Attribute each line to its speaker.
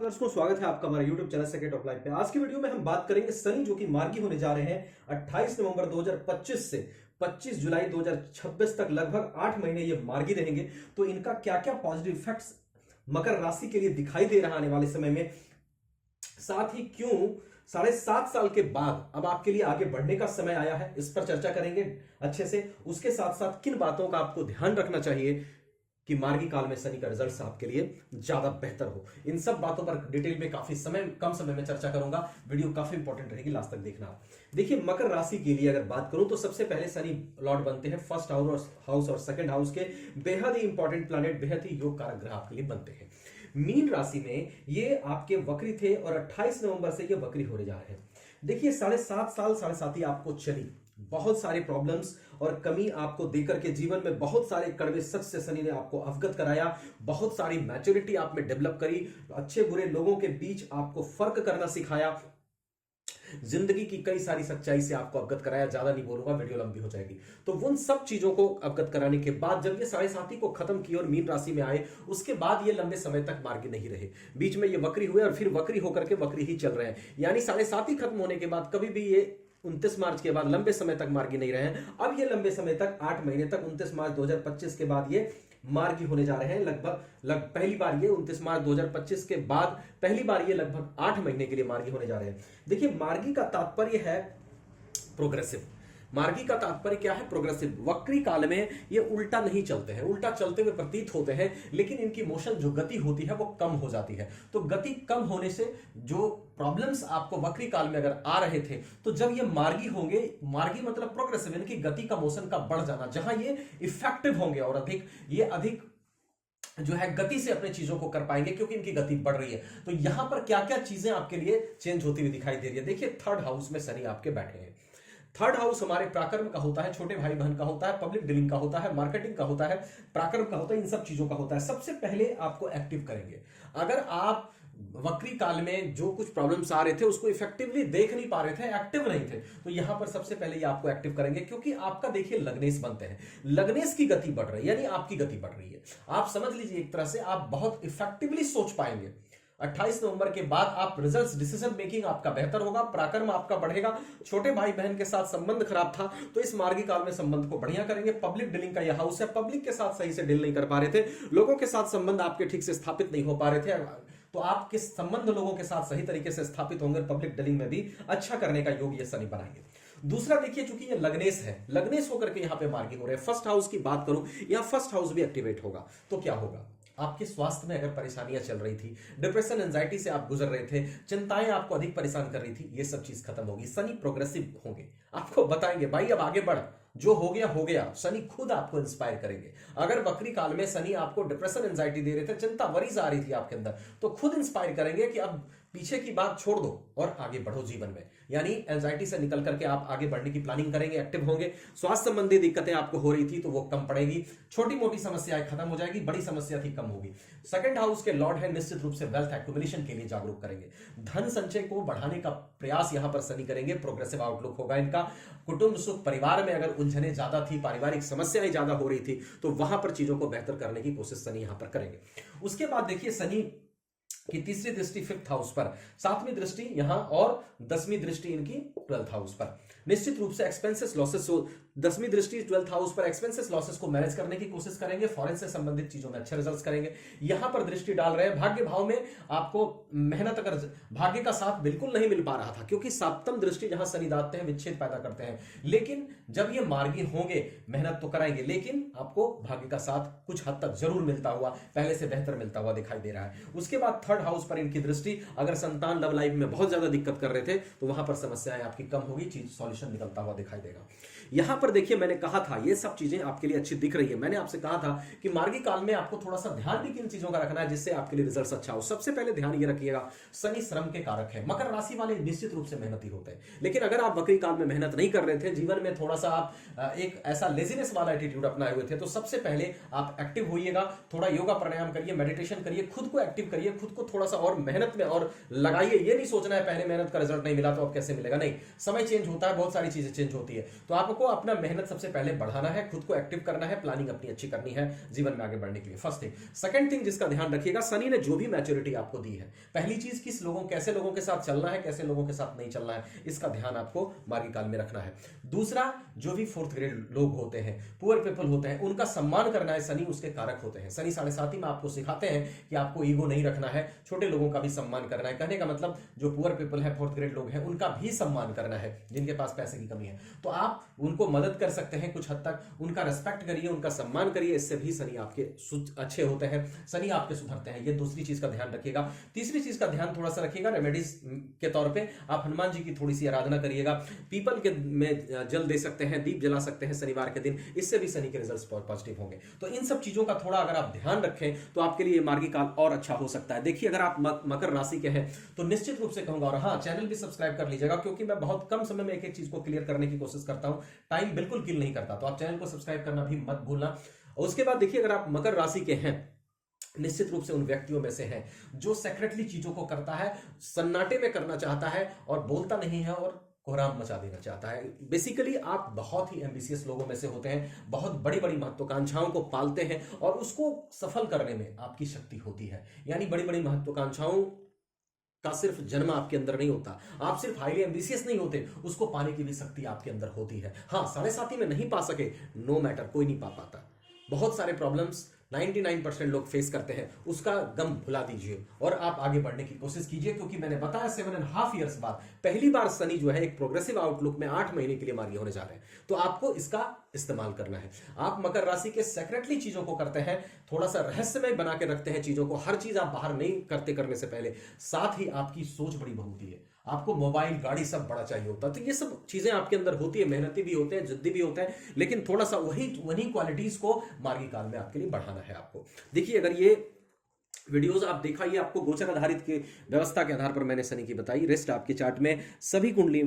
Speaker 1: दर्शकों, स्वागत है आपका हमारे YouTube channel second of life पे। आज की वीडियो में हम बात करेंगे शनि जो कि मार्गी होने जा रहे हैं 28 नवंबर 2025 से 25 जुलाई 2026 तक। लगभग 8 महीने ये मार्गी रहेंगे। तो इनका क्या क्या पॉजिटिव इफेक्ट्स मकर राशि के लिए दिखाई दे रहा आने वाले समय में, साथ ही क्यों 7.5 साल के बाद अब आपके लिए आगे बढ़ने का समय आया है, इस पर चर्चा करेंगे अच्छे से। उसके साथ साथ किन बातों का आपको ध्यान रखना चाहिए कि मार्गी काल में शनि का रिजल्ट आपके लिए ज्यादा बेहतर हो, इन सब बातों पर डिटेल में काफी कम समय में चर्चा करूंगा। वीडियो काफी इंपॉर्टेंट रहेगी, लास्ट तक देखना। देखिए, मकर राशि के लिए अगर बात करूं तो सबसे पहले शनि लॉर्ड बनते हैं फर्स्ट हाउस और सेकंड हाउस के। बेहद ही इंपॉर्टेंट प्लैनेट, बेहद ही योग कारक ग्रह आपके लिए बनते हैं। मीन राशि में ये आपके वक्री थे और 28 नवंबर से ये वक्री होने जा रहे हैं। देखिए, 7.5 साल 7.5 आपको चली, बहुत सारे प्रॉब्लम्स और कमी आपको देकर के जीवन में बहुत सारे कड़वे सच से शनि ने आपको अवगत कराया। बहुत सारी मैच्योरिटी आप में डेवलप करी, अच्छे बुरे लोगों के बीच आपको फर्क करना सिखाया, जिंदगी की कई सारी सच्चाई से आपको अवगत कराया। ज्यादा नहीं बोलूंगा, वीडियो लंबी हो जाएगी। तो उन सब चीजों को अवगत कराने के बाद जब ये 7.5 को खत्म किए और मीन राशि में आए, उसके बाद ये लंबे समय तक मार्गी नहीं रहे। बीच में ये वक्री हुए और फिर वक्री होकर के वक्री ही चल रहे हैं। यानी 7.5 खत्म होने के बाद कभी भी ये 29 मार्च के बाद लंबे समय तक मार्गी नहीं रहे हैं। अब ये लंबे समय तक 8 महीने तक 29 मार्च 2025 के बाद ये मार्गी होने जा रहे हैं। लगभग पहली बार ये 29 मार्च 2025 के बाद पहली बार ये लगभग 8 महीने के लिए मार्गी होने जा रहे हैं। देखिए, मार्गी का तात्पर्य है प्रोग्रेसिव। मार्गी का तात्पर्य क्या है? प्रोग्रेसिव। वक्री काल में ये उल्टा नहीं चलते हैं, उल्टा चलते हुए प्रतीत होते हैं, लेकिन इनकी मोशन जो गति होती है वो कम हो जाती है। तो गति कम होने से जो प्रॉब्लम्स आपको वक्री काल में अगर आ रहे थे, तो जब ये मार्गी होंगे, मार्गी मतलब प्रोग्रेसिव, इनकी गति का मोशन का बढ़ जाना, जहां ये इफेक्टिव होंगे और अधिक जो है गति से अपने चीजों को कर पाएंगे, क्योंकि इनकी गति बढ़ रही है। तो यहां पर क्या क्या चीजें आपके लिए चेंज होती हुई दिखाई दे रही है। देखिए, 3rd हाउस में शनि आपके बैठे हैं। 3rd हाउस हमारे पराक्रम का होता है, छोटे भाई बहन का होता है, पब्लिक डीलिंग का होता है, मार्केटिंग का होता है, पराक्रम का होता है, इन सब चीजों का होता है। सबसे पहले आपको एक्टिव करेंगे। अगर आप वक्री काल में जो कुछ प्रॉब्लम्स आ रहे थे उसको इफेक्टिवली देख नहीं पा रहे थे, एक्टिव नहीं थे, तो यहां पर सबसे पहले ये आपको एक्टिव करेंगे, क्योंकि आपका देखिए लग्नेश बनते हैं। लग्नेश की गति बढ़ रही है, यानी आपकी गति बढ़ रही है। आप समझ लीजिए एक तरह से आप बहुत इफेक्टिवली सोच पाएंगे। 28 नवंबर के बाद आप रिजल्ट्स, डिसीजन मेकिंग आपका बेहतर होगा, पराक्रम आपका बढ़ेगा। छोटे भाई बहन के साथ संबंध खराब था तो इस मार्गी काल में संबंध को बढ़िया करेंगे। पब्लिक डीलिंग का यह हाउस है, पब्लिक के साथ सही से डील नहीं कर पा रहे थे, लोगों के साथ संबंध आपके ठीक से स्थापित नहीं हो पा रहे थे, तो आपके संबंध लोगों के साथ सही तरीके से स्थापित होंगे। पब्लिक डीलिंग में भी अच्छा करने का योग ये शनि बनाएंगे। दूसरा देखिए, चूंकि ये लग्नेश है, लग्नेश होकर के यहां पे मार्गी हो रहे हैं। फर्स्ट हाउस की बात करूं, यहां फर्स्ट हाउस भी एक्टिवेट होगा, तो क्या होगा? आपके स्वास्थ्य में अगर परेशानियां चल रही थी, डिप्रेशन, एंजाइटी से आप गुजर रहे थे, चिंताएं आपको अधिक परेशान कर रही थी, ये सब चीज खत्म होगी। शनि प्रोग्रेसिव होंगे, आपको बताएंगे भाई अब आगे बढ़, जो हो गया हो गया। शनि खुद आपको इंस्पायर करेंगे। अगर वक्री काल में शनि आपको डिप्रेशन, एंजाइटी दे रहे थे, चिंता, वरीज आ रही थी आपके अंदर, तो खुद इंस्पायर करेंगे कि अब पीछे की बात छोड़ दो और आगे बढ़ो जीवन में। यानी एंजाइटी से निकल करके आप आगे बढ़ने की प्लानिंग करेंगे, एक्टिव होंगे। स्वास्थ्य संबंधी दिक्कतें आपको हो रही थी तो वो कम पड़ेगी, छोटी मोटी समस्याएं खत्म हो जाएगी, बड़ी समस्या थी कम होगी। सेकंड हाउस के लॉर्ड है, निश्चित रूप से वेल्थ एक्युमुलेशन के लिए जागरूक करेंगे। धन संचय को बढ़ाने का प्रयास यहां पर शनि करेंगे। प्रोग्रेसिव आउटलुक होगा इनका। कुटुंब सुख, परिवार में अगर उलझने ज्यादा थी, पारिवारिक समस्याएं ज्यादा हो रही थी, तो वहां पर चीजों को बेहतर करने की कोशिश शनि यहां पर करेंगे। उसके बाद देखिए, शनि की तीसरी दृष्टि 5th हाउस पर, 7वीं दृष्टि यहां और 10वीं दृष्टि इनकी 12th हाउस पर। निश्चित रूप से एक्सपेंसेस लॉसेस, 10वीं दृष्टि 12th हाउस पर एक्सपेंसेस लॉसेस को मैनेज करने की कोशिश करेंगे। फॉरेन से संबंधित चीजों में अच्छे रिजल्ट्स करेंगे। यहां पर दृष्टि डाल रहे हैं भाग्य भाव में। आपको मेहनत, अगर भाग्य का साथ बिल्कुल नहीं मिल पा रहा था, क्योंकि 7वीं दृष्टि जहां शनि दाते हैं, विच्छेद पैदा करते हैं, लेकिन जब ये मार्गी होंगे, मेहनत तो कराएंगे, लेकिन आपको भाग्य का साथ कुछ हद तक जरूर मिलता हुआ, पहले से बेहतर मिलता हुआ दिखाई दे रहा है। उसके बाद 3rd हाउस पर इनकी दृष्टि, अगर संतान लव लाइफ में बहुत ज्यादा दिक्कत कर रहे थे तो वहां पर समस्याएं आपकी कम होगी, चीज सॉल्यूशन निकलता हुआ दिखाई देगा। यहां पर देखिए, मैंने कहा था ये सब चीजें आपके लिए अच्छी दिख रही है। मैंने आपसे कहा था कि मार्गी काल में आपको थोड़ा सा ध्यान भी किन चीजों का रखना है जिससे आपके लिए रिजल्ट अच्छा हो। सबसे पहले ध्यान ये रखिएगा, शनि श्रम के कारक है। मकर राशि वाले निश्चित रूप से मेहनती होते हैं, लेकिन अगर आप वक्री काल में मेहनत नहीं कर रहे थे, जीवन में थोड़ा सा आप एक ऐसा लेजीनेस वाला एटीट्यूड अपनाए हुए थे, तो सबसे पहले आप एक्टिव होइएगा। थोड़ा योगा प्राणायाम करिए, मेडिटेशन करिए, खुद को एक्टिव करिए, खुद को थोड़ा सा और मेहनत में और लगाइए। ये नहीं सोचना है पहले मेहनत का रिजल्ट नहीं मिला तो अब कैसे मिलेगा, नहीं, समय चेंज होता है, बहुत सारी चीजें चेंज होती है। तो आपको अपना मेहनत सबसे पहले बढ़ाना है, खुद को एक्टिव करना है, प्लानिंग अपनी अच्छी करनी है जीवन में आगे बढ़ने के लिए, फर्स्ट थिंग। सेकंड थिंग जिसका ध्यान रखिएगा, शनि ने जो भी मैच्योरिटी आपको दी है, पहली चीज किस लोगों, कैसे लोगों के साथ चलना है, कैसे लोगों के साथ नहीं चलना है, इसका ध्यान आपको मार्गी काल में रखना है। दूसरा, जो भी फोर्थ ग्रेड लोग होते हैं, पुअर पीपल होते हैं, उनका सम्मान करना है, शनि उसके कारक होते हैं। शनि 7.5 में आपको सिखाते हैं कि आपको ईगो नहीं रखना है, छोटे लोगों का भी सम्मान करना है। कहने का मतलब जो पुअर पीपल है, फोर्थ ग्रेड लोग हैं, उनका भी सम्मान करना है, जिनके पास पैसे की कमी है। तो आप उनको मदद कर सकते हैं कुछ हद तक, उनका रिस्पेक्ट करिए, उनका सम्मान करिए, इससे भी शनि आपके अच्छे होते हैं, शनि आपके सुधरते हैं। ये दूसरी चीज का ध्यान रखिएगा। तीसरी चीज का ध्यान थोड़ा सा रखिएगा, रेमेडीज के तौर पे आप हनुमान जी की थोड़ी सी आराधना करिएगा, पीपल के में जल दे सकते हैं, दीप जला सकते हैं शनिवार के दिन, इससे भी शनि के रिजल्ट्स पॉजिटिव होंगे। तो इन सब चीजों का थोड़ा अगर आप ध्यान रखें तो आपके लिए मार्गी काल और अच्छा हो सकता है। देखिए, अगर आप मकर राशि के हैं तो निश्चित रूप से कहूंगा, और हाँ, चैनल भी सब्सक्राइब कर लीजिएगा, क्योंकि मैं बहुत कम समय में एक एक चीज को क्लियर करने की कोशिश करता हूं, टाइम बिल्कुल किल नहीं करता। तो आप चैनल को सब्सक्राइब करना भी मत भूलना। और उसके बाद देखिए, अगर आप मकर राशि के हैं, निश्चित रूप से उन व्यक्तियों में से हैं जो सेक्रेटली चीजों को करता है, सन्नाटे में करना चाहता है और बोलता नहीं है और कोहराम मचा देना चाहता है। बेसिकली आप बहुत ही एम्बिशियस लोगों में से होते हैं, बहुत बड़ी बड़ी महत्वाकांक्षाओं को पालते हैं और उसको सफल करने में आपकी शक्ति होती है। यानी बड़ी बड़ी महत्वाकांक्षाओं का सिर्फ जन्म आपके अंदर नहीं होता, आप सिर्फ हाईली एम्बिशियस नहीं होते, उसको पाने की भी शक्ति आपके अंदर होती है। हाँ, 7.5 में नहीं पा सके, नो मैटर, कोई नहीं पा पाता। बहुत सारे प्रॉब्लम्स 99% लोग फेस करते हैं, उसका गम भुला दीजिए और आप आगे बढ़ने की कोशिश कीजिए, क्योंकि मैंने बताया 7.5 ईयर्स बाद पहली बार शनि जो है एक प्रोग्रेसिव आउटलुक में 8 महीने के लिए मार्गी होने जा रहे हैं। तो आपको इसका इस्तेमाल करना है। आप मकर राशि के सेक्रेटली चीजों को करते हैं, थोड़ा सा रहस्यमय बना के रखते हैं चीजों को, हर चीज आप बाहर नहीं करते करने से पहले, साथ ही आपकी सोच बड़ी होती है, आपको मोबाइल, गाड़ी सब बड़ा चाहिए होता है। तो ये सब चीजें आपके अंदर होती है, मेहनती भी होते हैं, जिद्दी भी होते हैं, लेकिन थोड़ा सा वही क्वालिटीज को मार्गी काल में आपके लिए बढ़ाना है आपको। देखिए, अगर ये वीडियोस आप देखा, ये आपको गोचर आधारित के व्यवस्था के आधार पर मैंने शनि की बताई, रेस्ट आपके चार्ट में सभी कुंडली